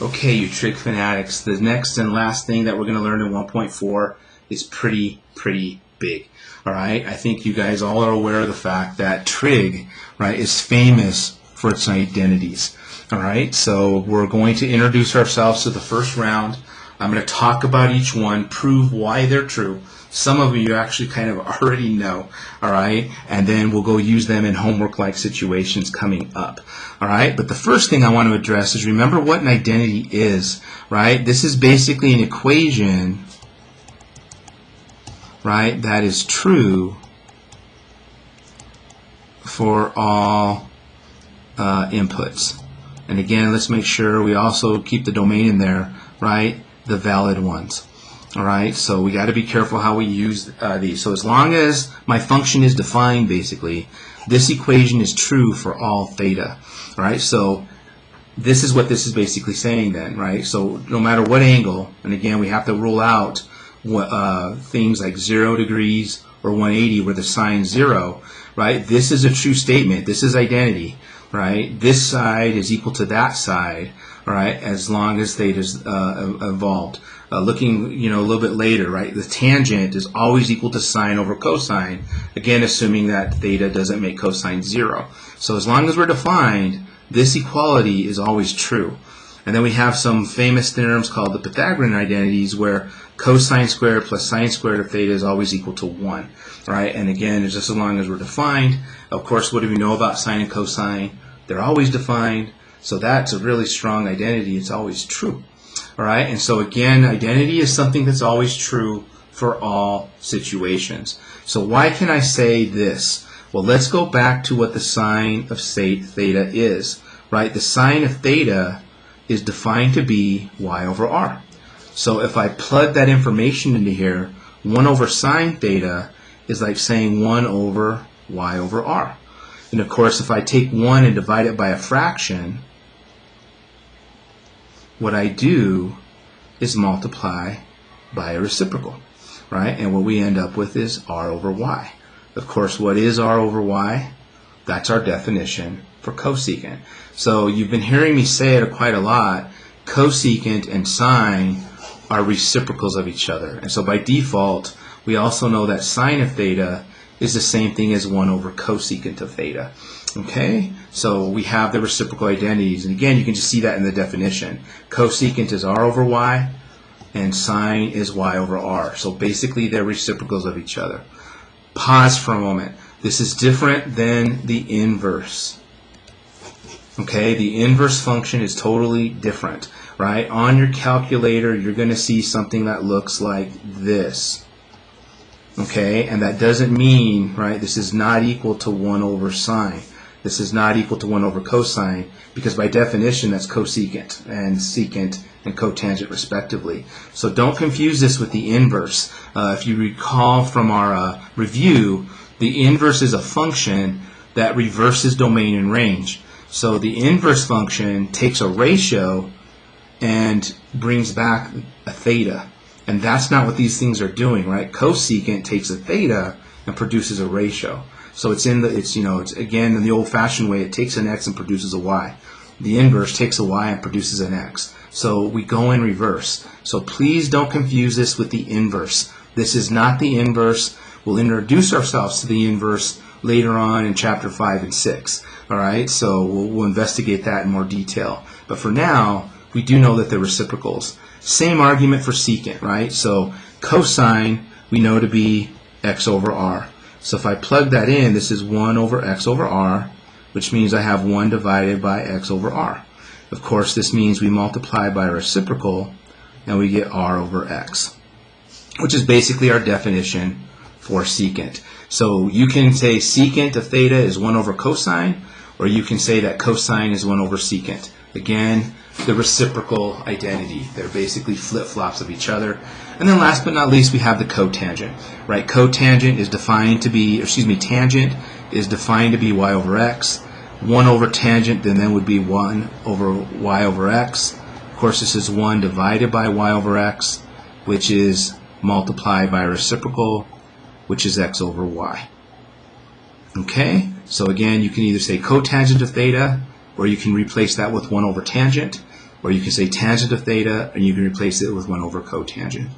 Okay, you trig fanatics, the next and last thing that we're going to learn in 1.4 is pretty big. All right, I think you guys all are aware of the fact that trig, right, is famous for its identities. All right, so we're going to introduce ourselves to the first round. I'm going to talk about each one, prove why they're true. Some of you actually kind of already know, all right? And then we'll go use them in homework-like situations coming up, all right? But the first thing I want to address is remember what an identity is, right? This is basically an equation, right, that is true for all inputs. And again, let's make sure we also keep the domain in there, right? The valid ones. All right, so we got to be careful how we use these. So as long as my function is defined, basically, this equation is true for all theta. All right, so this is what this is basically saying then, right? So no matter what angle, and again, we have to rule out things like 0 degrees or 180 where the sine's 0, right? This is a true statement. This is identity, right? This side is equal to that side, all right, as long as theta is involved. Looking, a little bit later, right? The tangent is always equal to sine over cosine. Again, assuming that theta doesn't make cosine 0. So as long as we're defined, this equality is always true. And then we have some famous theorems called the Pythagorean Identities, where cosine squared plus sine squared of theta is always equal to 1. Right? And again, it's just as long as we're defined. Of course, what do we know about sine and cosine? They're always defined. So that's a really strong identity. It's always true. All right, and so again, identity is something that's always true for all situations. So why can I say this? Well, let's go back to what the sine of theta is, right? The sine of theta is defined to be y over r. So if I plug that information into here, 1 over sine theta is like saying 1 over y over r. And of course, if I take 1 and divide it by a fraction, what I do is multiply by a reciprocal, right? And what we end up with is r over y. Of course, what is r over y? That's our definition for cosecant. So you've been hearing me say it quite a lot. Cosecant and sine are reciprocals of each other. And so by default, we also know that sine of theta is the same thing as 1 over cosecant of theta. Okay, so we have the reciprocal identities, and again, you can just see that in the definition. Cosecant is r over y, and sine is y over r. So basically, they're reciprocals of each other. Pause for a moment. This is different than the inverse. Okay, the inverse function is totally different, right? On your calculator, you're going to see something that looks like this. Okay, and that doesn't mean, right, this is not equal to 1 over sine. This is not equal to 1 over cosine, because by definition that's cosecant and secant and cotangent respectively. So don't confuse this with the inverse. If you recall from our review, the inverse is a function that reverses domain and range. So the inverse function takes a ratio and brings back a theta. And that's not what these things are doing, right? Cosecant takes a theta and produces a ratio. So it's again in the old-fashioned way, it takes an x and produces a y. The inverse takes a y and produces an x. So we go in reverse. So please don't confuse this with the inverse. This is not the inverse. We'll introduce ourselves to the inverse later on in chapter 5 and 6. All right, so we'll investigate that in more detail. But for now, we do know that they're reciprocals. Same argument for secant, right? So cosine we know to be x over r. So if I plug that in, this is 1 over x over r, which means I have 1 divided by x over r. Of course, this means we multiply by a reciprocal, and we get r over x, which is basically our definition for secant. So you can say secant of theta is 1 over cosine, or you can say that cosine is 1 over secant. Again, the reciprocal identity. They're basically flip-flops of each other. And then last but not least, we have the cotangent, right? Cotangent is defined to be, tangent is defined to be y over x. 1 over tangent then would be 1 over y over x. Of course, this is 1 divided by y over x, which is multiplied by a reciprocal, which is x over y. Okay? So again, you can either say cotangent of theta, or you can replace that with 1 over tangent. or you can say tangent of theta, and you can replace it with 1 over cotangent.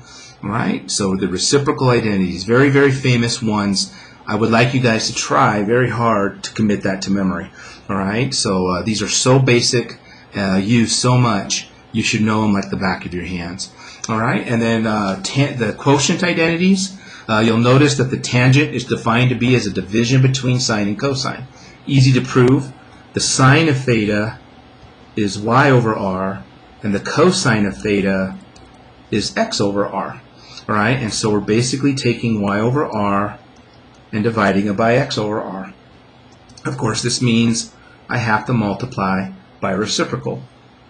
All right, so the reciprocal identities, very, very famous ones. I would like you guys to try very hard to commit that to memory. All right, so these are so basic, used so much, you should know them like the back of your hands. All right, and then the quotient identities, you'll notice that the tangent is defined to be as a division between sine and cosine. Easy to prove. The sine of theta is y over r, and the cosine of theta is x over r. All right, and so we're basically taking y over r and dividing it by x over r. Of course, this means I have to multiply by reciprocal.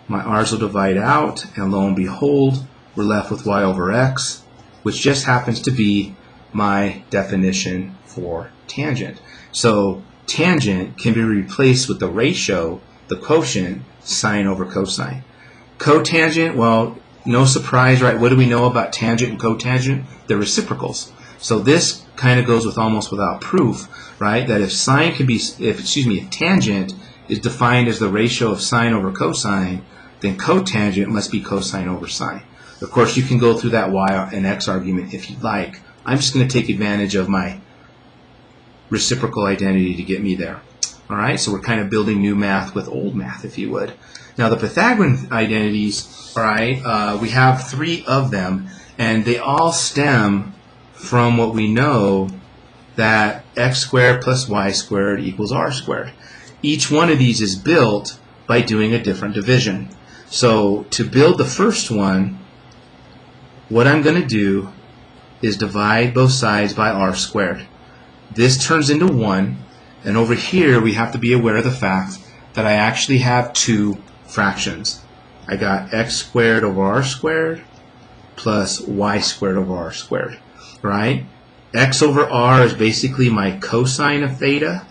My r's will divide out, and lo and behold, we're left with y over x, which just happens to be my definition for tangent. So tangent can be replaced with the ratio, the quotient, sine over cosine. Cotangent, well, no surprise, right? What do we know about tangent and cotangent? They're reciprocals. So this kind of goes with almost without proof, right? That if sine can be, if tangent is defined as the ratio of sine over cosine, then cotangent must be cosine over sine. Of course, you can go through that y and x argument if you'd like. I'm just going to take advantage of my reciprocal identity to get me there. All right, so we're kind of building new math with old math, if you would. Now, the Pythagorean identities, all right, we have 3 of them, and they all stem from what we know that x squared plus y squared equals r squared. Each one of these is built by doing a different division. So to build the first one, what I'm going to do is divide both sides by r squared. This turns into 1, and over here we have to be aware of the fact that I actually have 2 fractions. I got x squared over r squared plus y squared over r squared, right? X over r is basically my cosine of theta,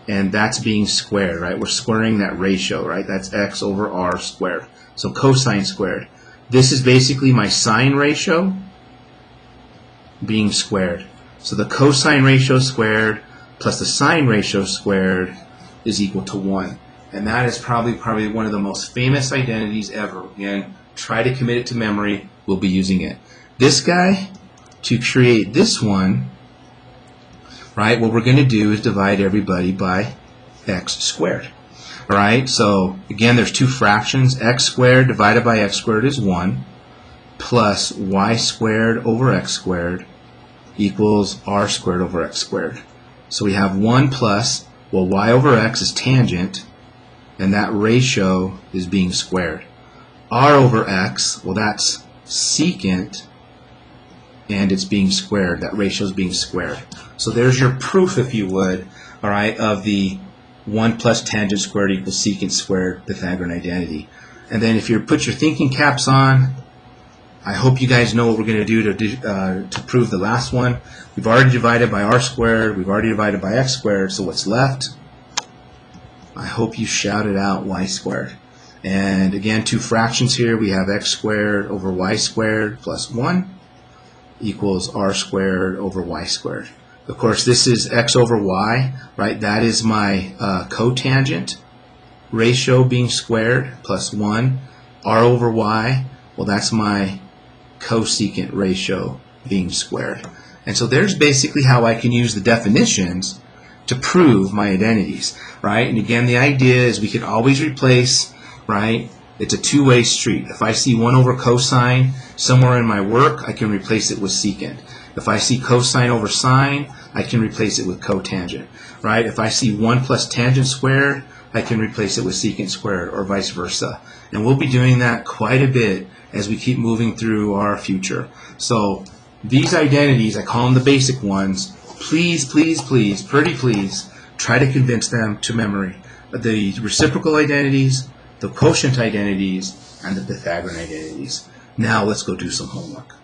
and that's being squared, right? We're squaring that ratio, right? That's x over r squared. So cosine squared. This is basically my sine ratio being squared. So the cosine ratio squared plus the sine ratio squared is equal to 1. And that is probably one of the most famous identities ever. Again, try to commit it to memory. We'll be using it. This guy, to create this one, right, what we're going to do is divide everybody by x squared. All right, so again, there's 2 fractions. X squared divided by x squared is 1, plus y squared over x squared equals r squared over x squared. So we have 1 plus, well, y over x is tangent, and that ratio is being squared. R over x, well, that's secant, and it's being squared. That ratio is being squared. So there's your proof, if you would, all right, of the 1 plus tangent squared equals secant squared Pythagorean identity. And then if you put your thinking caps on, I hope you guys know what we're going to do to prove the last one. We've already divided by r squared. We've already divided by x squared. So what's left? I hope you shouted out y squared. And again, 2 fractions here. We have x squared over y squared plus 1 equals r squared over y squared. Of course, this is x over y, right? That is my cotangent ratio being squared plus 1. R over y, well, that's my cosecant ratio being squared. And so there's basically how I can use the definitions to prove my identities, right? And again, the idea is we can always replace, right? It's a two-way street. If I see 1 over cosine somewhere in my work, I can replace it with secant. If I see cosine over sine, I can replace it with cotangent, right? If I see 1 plus tangent squared, I can replace it with secant squared, or vice versa. And we'll be doing that quite a bit as we keep moving through our future. So these identities, I call them the basic ones. Please, please, please, pretty please, try to convince them to memory. The reciprocal identities, the quotient identities, and the Pythagorean identities. Now let's go do some homework.